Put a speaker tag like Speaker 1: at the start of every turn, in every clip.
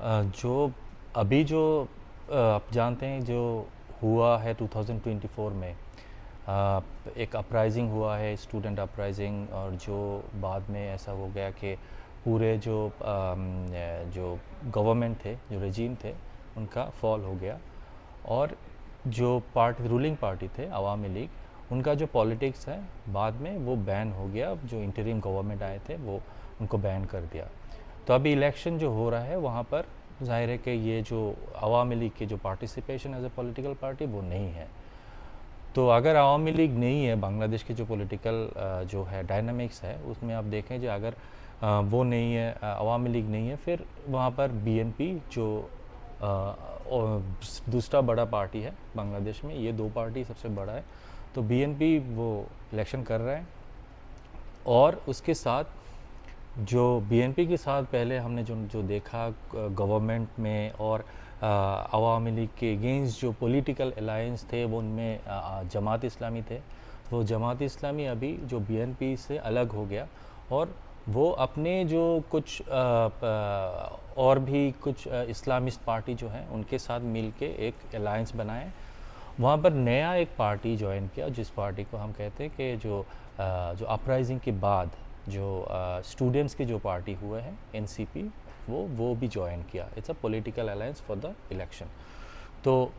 Speaker 1: जो अभी जो आप जानते हैं जो हुआ है 2024 में, एक अपराइजिंग हुआ है, स्टूडेंट अपराइजिंग, और जो बाद में ऐसा हो गया कि पूरे जो गवर्नमेंट थे, जो रेजीम थे, उनका फॉल हो गया। और जो रूलिंग पार्टी थे अवामी लीग, उनका जो पॉलिटिक्स है बाद में वो बैन हो गया। जो इंटरिम गवर्नमेंट आए थे वो उनको बैन कर दिया। तो अभी इलेक्शन जो हो रहा है वहाँ पर जाहिर है कि ये जो अवामी लीग की जो participation as a political party वो नहीं है। तो अगर अवामी लीग नहीं है, बांग्लादेश की जो पॉलिटिकल जो है डायनामिक्स है उसमें आप देखें, जो अगर वो नहीं है, अवामी लीग नहीं है, फिर वहाँ पर बीएनपी जो दूसरा बड़ा पार्टी है बांग्लादेश में, ये दो पार्टी सबसे बड़ा है, तो बीएनपी वो इलेक्शन कर रहा है। और उसके साथ जो बीएनपी के साथ पहले हमने जो देखा गवर्नमेंट में और अवामी लीग के अगेंस्ट जो पॉलिटिकल अलायंस थे वो उनमें जमात इस्लामी थे। वो जमात इस्लामी अभी जो बीएनपी से अलग हो गया और वो अपने जो कुछ और भी कुछ इस्लामिस्ट पार्टी जो हैं उनके साथ मिल के एक अलायंस बनाए। वहाँ पर नया एक पार्टी ज्वाइन किया, जिस पार्टी को हम कहते हैं कि जो अपराइजिंग के बाद जो स्टूडेंट्स की जो पार्टी हुए हैं एनसीपी, वो भी ज्वाइन किया। It's a political alliance for the election. तो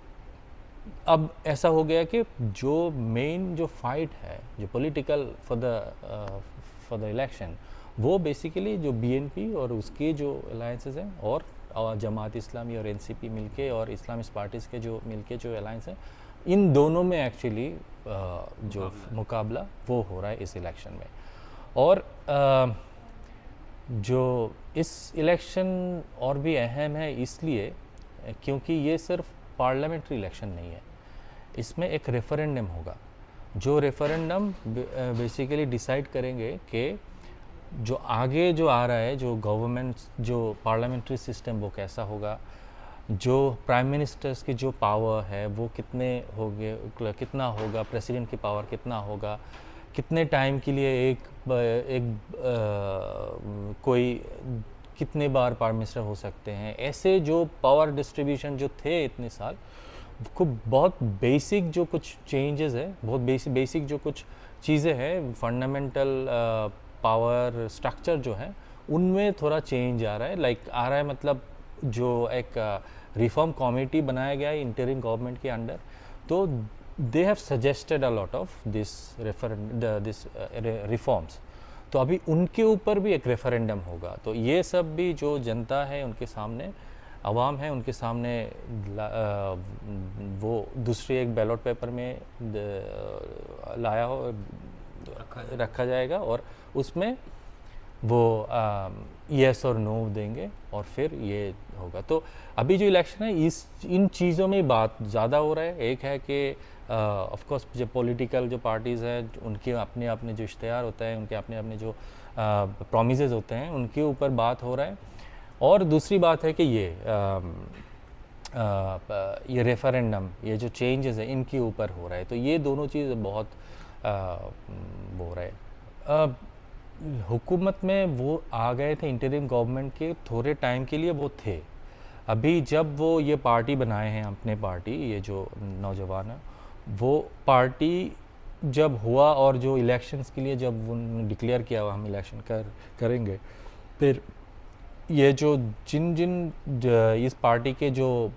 Speaker 1: अब ऐसा हो गया कि जो मेन जो फाइट है जो पॉलिटिकल फॉर द इलेक्शन, वो बेसिकली जो बीएनपी और उसके जो अलायंसेस हैं और जमात इस्लामी और एनसीपी मिलके और इस्लामिस्ट पार्टीज़ के जो मिलके जो अलायंस है, इन दोनों में एक्चुअली जो मुकाबला वो हो रहा है इस इलेक्शन में। और जो इस इलेक्शन और भी अहम है इसलिए क्योंकि ये सिर्फ पार्लियामेंट्री इलेक्शन नहीं है, इसमें एक रेफरेंडम होगा। जो रेफरेंडम बेसिकली डिसाइड करेंगे कि जो आगे जो आ रहा है जो गवर्नमेंट जो पार्लियामेंट्री सिस्टम वो कैसा होगा, जो प्राइम मिनिस्टर्स की जो पावर है वो कितना होगा, प्रेसिडेंट की पावर कितना होगा, कितने टाइम के लिए कोई कितने बार प्राइम मिनिस्टर हो सकते हैं, ऐसे जो पावर डिस्ट्रीब्यूशन जो थे इतने साल, खूब बहुत बेसिक जो कुछ चेंजेस है, बहुत बेसिक जो कुछ चीज़ें हैं, फंडामेंटल पावर स्ट्रक्चर जो है उनमें थोड़ा चेंज आ रहा है। आ रहा है मतलब जो एक रिफॉर्म कमेटी बनाया गया है इंटरिम गवर्नमेंट के अंडर, तो they have suggested a lot of this reforms. तो अभी उनके ऊपर भी एक रेफरेंडम होगा। तो ये सब भी जो जनता है उनके सामने, अवाम है उनके सामने, वो दूसरे एक बैलेट पेपर में रखा जाएगा और उसमें वो यस और नो देंगे और फिर ये होगा। तो अभी जो इलेक्शन है इन चीज़ों में बात ज़्यादा हो रहा है। एक है कि ऑफ कोर्स जो पॉलिटिकल जो पार्टीज़ हैं उनके अपने अपने जो इश्तिहार होता है, उनके अपने अपने जो प्रोमिसेस होते हैं, उनके ऊपर बात हो रहा है। और दूसरी बात है कि ये रेफरेंडम, ये जो चेंजेस है इनके ऊपर हो रहा है। तो ये दोनों चीज़ बहुत वो हो रहा है। हुकूमत में वो आ गए थे इंटरिम गवर्नमेंट के थोड़े टाइम के लिए वो थे। अभी जब वो ये पार्टी बनाए हैं अपने पार्टी, ये जो नौजवान है, वो पार्टी जब हुआ और जो इलेक्शंस के लिए जब उन्होंने डिक्लेयर किया हुआ हम इलेक्शन करेंगे, फिर ये जो जिन इस पार्टी के जो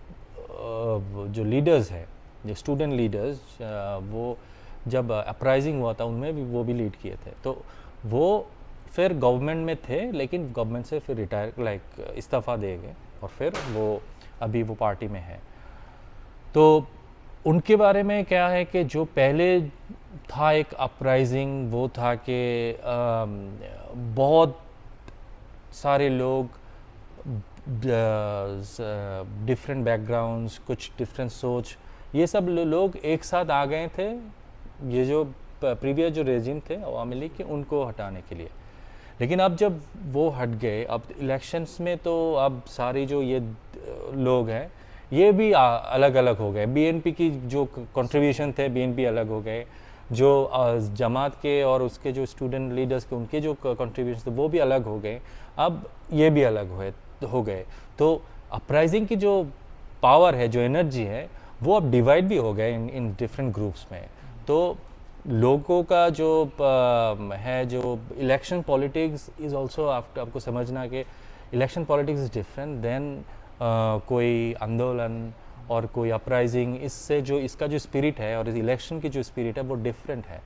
Speaker 1: लीडर्स हैं, जो स्टूडेंट लीडर्स, वो जब अपराइजिंग हुआ था उनमें भी वो भी लीड किए थे। तो वो फिर गवर्नमेंट में थे, लेकिन गवर्नमेंट से फिर इस्तीफ़ा दे गए और फिर वो अभी वो पार्टी में है। तो उनके बारे में क्या है कि जो पहले था एक अपराइजिंग, वो था कि बहुत सारे लोग डिफरेंट बैकग्राउंड्स, कुछ डिफरेंट सोच, ये सब लोग एक साथ आ गए थे ये जो प्रीवियस जो रेजिम थे अवामी लीग के, उनको हटाने के लिए। लेकिन अब जब वो हट गए, अब इलेक्शंस में तो अब सारी जो ये लोग हैं ये भी अलग अलग हो गए। बीएनपी की जो कंट्रीब्यूशन थे बीएनपी अलग हो गए, जो जमात के और उसके जो स्टूडेंट लीडर्स के उनके जो कंट्रीब्यूशन थे वो भी अलग हो गए, अब ये भी अलग हो गए। तो अपराइजिंग की जो पावर है, जो एनर्जी है, वो अब डिवाइड भी हो गए इन डिफरेंट ग्रुप्स में। तो लोगों का जो है, जो इलेक्शन पॉलिटिक्स इज़ ऑल्सो, आपको समझना कि election politics is different than कोई आंदोलन और कोई अपराइजिंग। इससे जो इसका जो स्पिरिट है और इस इलेक्शन की जो स्पिरिट है वो डिफरेंट है।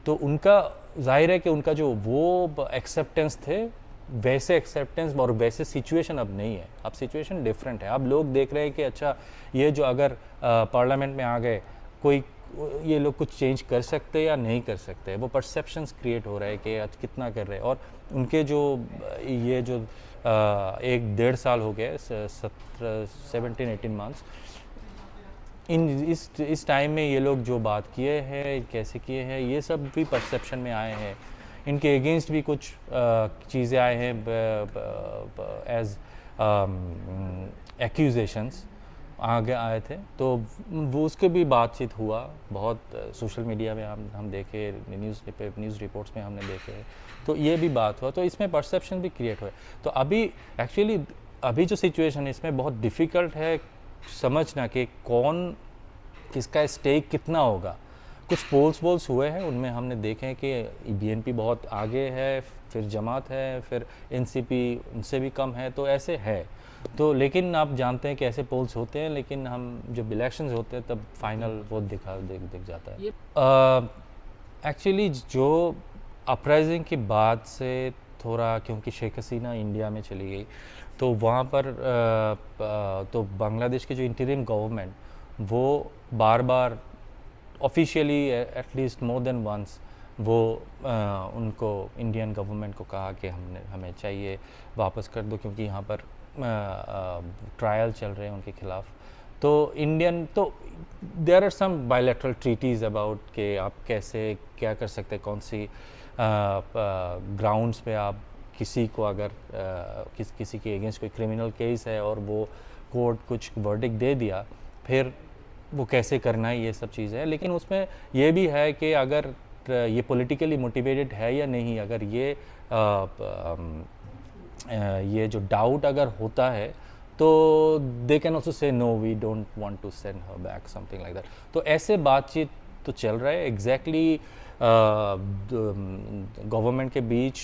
Speaker 1: तो उनका जाहिर है कि उनका जो वो एक्सेप्टेंस थे, वैसे एक्सेप्टेंस और वैसे सिचुएशन अब नहीं है। अब सिचुएशन डिफरेंट है। अब लोग देख रहे हैं कि अच्छा, ये जो अगर पार्लियामेंट में आ गए, कोई ये लोग कुछ चेंज कर सकते हैं या नहीं कर सकते। वो परसेप्शंस क्रिएट हो रहे हैं कि आज कितना कर रहे हैं। और उनके जो ये जो 1-1.5 साल हो गए, 17-18 मंथ्स, इस टाइम में ये लोग जो बात किए हैं, कैसे किए हैं, ये सब भी परसेप्शन में आए हैं। इनके अगेंस्ट भी कुछ चीज़ें आए हैं एज एक्यूजेशंस आगे आए थे। तो वो उसके भी बातचीत हुआ बहुत सोशल मीडिया में, हम देखे, न्यूज़ रिपोर्ट्स में हमने देखे। तो ये भी बात हुआ, तो इसमें परसेप्शन भी क्रिएट हुए। तो अभी एक्चुअली अभी जो सिचुएशन है, इसमें बहुत डिफ़िकल्ट है समझना कि कौन किसका स्टेक कितना होगा। कुछ पोल्स हुए हैं, उनमें हमने देखे हैं कि बीएनपी बहुत आगे है, फिर जमात है, फिर एनसीपी उनसे भी कम है, तो ऐसे है। तो लेकिन आप जानते हैं कि ऐसे पोल्स होते हैं, लेकिन हम जब इलेक्शंस होते हैं तब फाइनल वो दिख जाता है। एक्चुअली जो अपराइजिंग के बाद से थोड़ा, क्योंकि शेख हसीना इंडिया में चली गई, तो वहाँ पर तो बांग्लादेश की जो इंटीरियम गवर्नमेंट, वो बार बार officially at least more than once वो उनको, इंडियन गवर्नमेंट को कहा कि हमें चाहिए, वापस कर दो, क्योंकि यहाँ पर ट्रायल चल रहे हैं उनके खिलाफ। तो there are some bilateral treaties about कि आप कैसे क्या कर सकते हैं, कौन सी ग्राउंड्स पे आप किसी को अगर किसी के अगेंस्ट कोई क्रिमिनल केस है और वो कोर्ट कुछ वर्डिक्ट दे दिया, फिर वो कैसे करना है, ये सब चीज़ें हैं। लेकिन उसमें ये भी है कि अगर ये पॉलिटिकली मोटिवेटेड है या नहीं, अगर ये जो डाउट अगर होता है, तो they can also say no, we don't want to send her back, something like that. तो ऐसे बातचीत तो चल रहा है। एग्जैक्टली गवर्नमेंट के बीच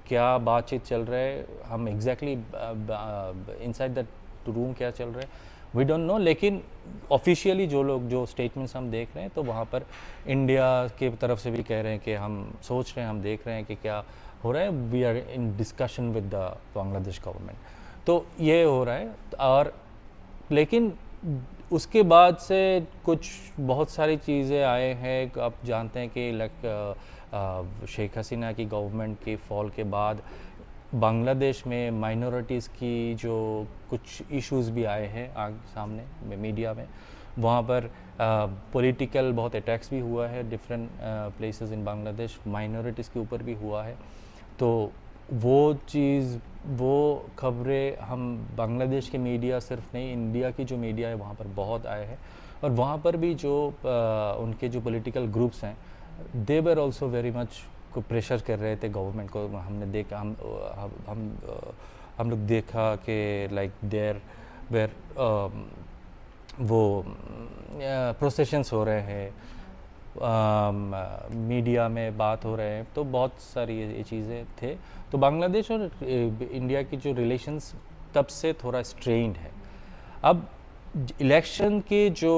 Speaker 1: क्या बातचीत चल रहा है, हम एग्जैक्टली इनसाइड दैट रूम क्या चल रहा है, वी डोंट नो। लेकिन ऑफिशियली जो स्टेटमेंट्स हम देख रहे हैं, तो वहाँ पर इंडिया की तरफ से भी कह रहे हैं कि हम सोच रहे हैं, हम देख रहे हैं कि क्या हो रहा है, we are in discussion with the Bangladesh government. तो ये हो रहा है। और लेकिन उसके बाद से कुछ बहुत सारी चीज़ें आए हैं। आप जानते हैं कि शेख हसीना की गवर्नमेंट के फॉल के बाद बांग्लादेश में माइनॉरिटीज़ की जो कुछ इश्यूज़ भी आए हैं सामने मीडिया में। वहाँ पर पॉलिटिकल बहुत अटैक्स भी हुआ है different places in Bangladesh, minorities के ऊपर भी हुआ है। तो वो खबरें हम बांग्लादेश के मीडिया सिर्फ नहीं, इंडिया की जो मीडिया है वहाँ पर बहुत आए हैं। और वहाँ पर भी जो उनके जो पॉलिटिकल ग्रुप्स हैं, दे वर ऑल्सो वेरी मच को प्रेशर कर रहे थे गवर्नमेंट को। हमने देखा, हम लोग देखा कि लाइक देयर वेर वो प्रोसेशंस हो रहे हैं, मीडिया में बात हो रहे हैं, तो बहुत सारी ये चीज़ें थे। तो बांग्लादेश और इंडिया की जो रिलेशंस तब से थोड़ा स्ट्रेन्ड है। अब इलेक्शन के जो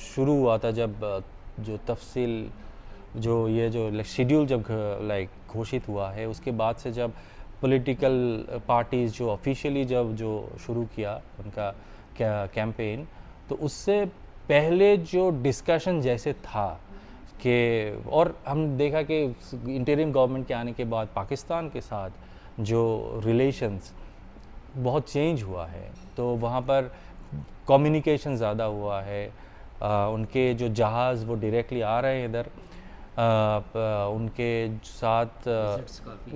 Speaker 1: शुरू हुआ था, जब जो तफसील जो शेड्यूल जब घोषित हुआ है, उसके बाद से जब पॉलिटिकल पार्टीज़ जो ऑफिशियली जो शुरू किया उनका कैंपेन, तो उससे पहले जो डिस्कशन जैसे था कि, और हम देखा कि इंटरिम गवर्नमेंट के आने के बाद पाकिस्तान के साथ जो रिलेशंस बहुत चेंज हुआ है। तो वहाँ पर कम्युनिकेशन ज़्यादा हुआ है। उनके जो जहाज़ वो डायरेक्टली आ रहे हैं इधर, उनके साथ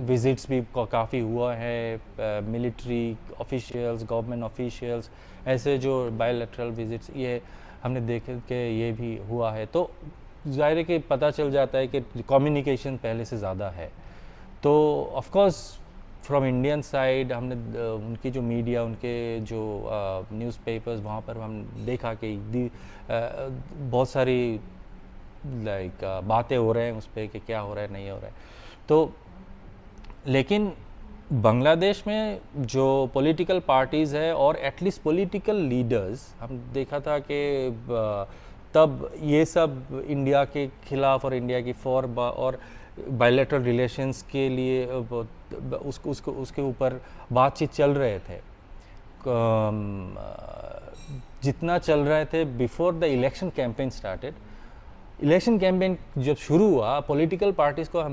Speaker 1: विज़िट्स भी काफ़ी हुआ है। मिलिट्री ऑफिशियल्स, गवर्नमेंट ऑफिशियल्स, ऐसे जो बायलैटरल विज़िट्स ये हमने देखे कि ये भी हुआ है। तो ज़ाहिर है कि पता चल जाता है कि कम्युनिकेशन पहले से ज़्यादा है। तो of course from Indian side हमने उनकी जो मीडिया, उनके जो न्यूज़पेपर्स, वहाँ पर हम देखा कि बहुत सारी लाइक बातें हो रहे हैं उस पर कि क्या हो रहा है नहीं हो रहा है। तो लेकिन बांग्लादेश में जो पॉलिटिकल पार्टीज़ है और एटलीस्ट पॉलिटिकल लीडर्स, हम देखा था कि तब ये सब इंडिया के खिलाफ और इंडिया की और बायलैटरल रिलेशंस के लिए उसके ऊपर बातचीत चल रहे थे, जितना चल रहे थे before the election campaign started. Election campaign जब शुरू हुआ, पॉलिटिकल पार्टीज़ को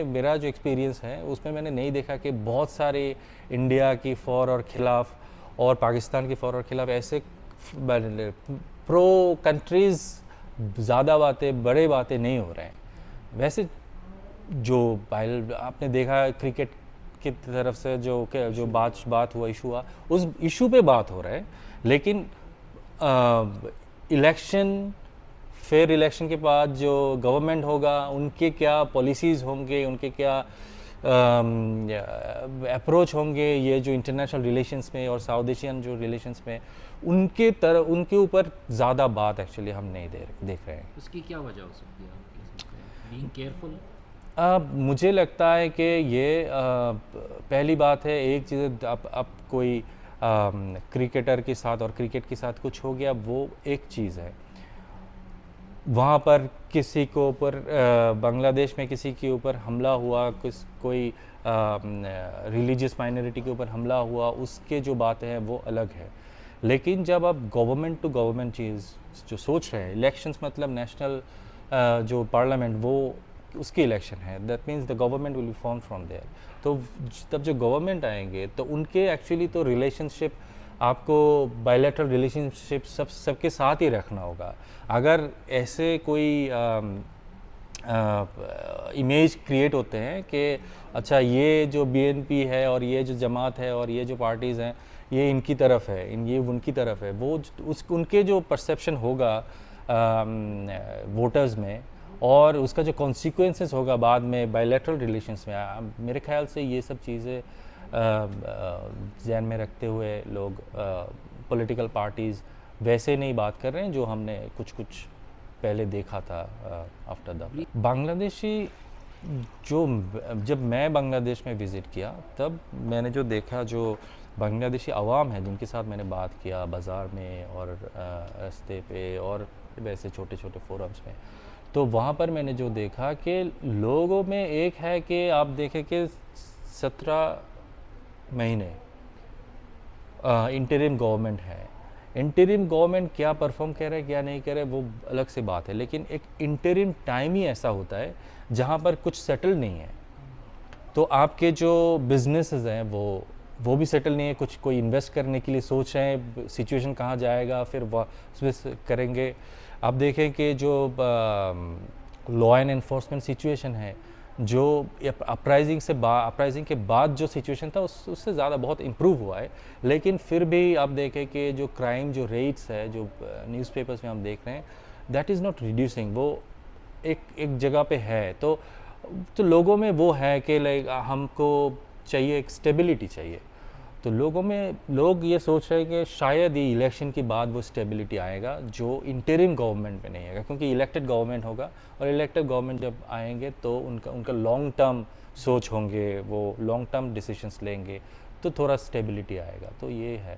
Speaker 1: मेरा जो एक्सपीरियंस है उसमें मैंने नहीं देखा कि बहुत सारे इंडिया की फॉर और ख़िलाफ़ और पाकिस्तान की फॉर और ख़िलाफ़ ऐसे प्रो कंट्रीज़ ज़्यादा बातें, बड़े बातें नहीं हो रहे हैं। वैसे जो आपने देखा क्रिकेट की तरफ से जो बात हुआ, इशू हुआ, उस इशू पे बात हो रहा है, लेकिन इलेक्शन, फिर इलेक्शन के बाद जो गवर्नमेंट होगा उनके क्या पॉलिसीज़ होंगे, उनके क्या अप्रोच होंगे ये जो इंटरनेशनल रिलेशंस में और साउथ एशियन जो रिलेशंस में, उनके ऊपर ज़्यादा बात एक्चुअली हम नहीं देख रहे हैं।
Speaker 2: उसकी क्या वजह हो सकती है? Being careful?
Speaker 1: मुझे लगता है कि ये पहली बात है, एक चीज़ अब कोई क्रिकेटर के साथ और क्रिकेट के साथ कुछ हो गया, वो एक चीज़ है। वहाँ पर किसी को ऊपर बांग्लादेश में किसी के ऊपर हमला हुआ, कोई रिलीजियस माइनॉरिटी के ऊपर हमला हुआ, उसके जो बातें हैं वो अलग है। लेकिन जब आप गवर्नमेंट टू गवर्नमेंट चीज़ जो सोच रहे हैं, इलेक्शंस मतलब नेशनल जो पार्लियामेंट, वो उसकी इलेक्शन है, that means the government will be form from there. तो तब जो गवर्नमेंट आएंगे तो उनके एक्चुअली तो रिलेशनशिप, आपको बायलैटरल रिलेशनशिप सबके साथ ही रखना होगा। अगर ऐसे कोई इमेज क्रिएट होते हैं कि अच्छा ये जो बीएनपी है और ये जो जमात है और ये जो पार्टीज़ हैं ये इनकी तरफ है, ये उनकी तरफ है, वो उनके जो परसेप्शन होगा वोटर्स में और उसका जो कॉन्सिक्वेंसेस होगा बाद में बायलैटरल रिलेशंस में, मेरे ख्याल से ये सब चीज़ें ध्यान में रखते हुए लोग पॉलिटिकल पार्टीज़ वैसे नहीं बात कर रहे हैं जो हमने कुछ पहले देखा था आफ्टर द बांग्लादेशी। जब मैं बांग्लादेश में विज़िट किया तब मैंने जो देखा, जो बांग्लादेशी अवाम है जिनके साथ मैंने बात किया बाज़ार में और रास्ते पे और वैसे छोटे छोटे फोरम्स में, तो वहाँ पर मैंने जो देखा कि लोगों में एक है कि आप देखें कि 17 महीने इंटरिम गवर्नमेंट है। इंटरिम गवर्नमेंट क्या परफॉर्म कर रहे हैं क्या नहीं कर रहे वो अलग से बात है, लेकिन एक इंटरिम टाइम ही ऐसा होता है जहाँ पर कुछ सेटल नहीं है। तो आपके जो बिजनेसेस हैं वो भी सेटल नहीं है, कोई इन्वेस्ट करने के लिए सोच रहे हैं, सिचुएशन कहाँ जाएगा फिर उसमें करेंगे। आप देखें कि जो लॉ एंड एनफोर्समेंट सिचुएशन है, जो अपराइजिंग के बाद जो सिचुएशन था उससे ज़्यादा बहुत इम्प्रूव हुआ है, लेकिन फिर भी आप देखें कि जो क्राइम जो रेट्स है जो न्यूज़पेपर्स में हम देख रहे हैं, दैट इज़ नॉट रिड्यूसिंग, वो एक जगह पे है। तो लोगों में वो है कि लाइक हमको चाहिए, एक स्टेबिलिटी चाहिए। तो लोग ये सोच रहे हैं कि शायद ये इलेक्शन के बाद वो स्टेबिलिटी आएगा जो इंटरिम गवर्नमेंट में नहीं आएगा, क्योंकि इलेक्टेड गवर्नमेंट होगा और इलेक्टेड गवर्नमेंट जब आएंगे तो उनका लॉन्ग टर्म सोच होंगे, वो लॉन्ग टर्म डिसीजंस लेंगे, तो थोड़ा स्टेबिलिटी आएगा। तो ये है।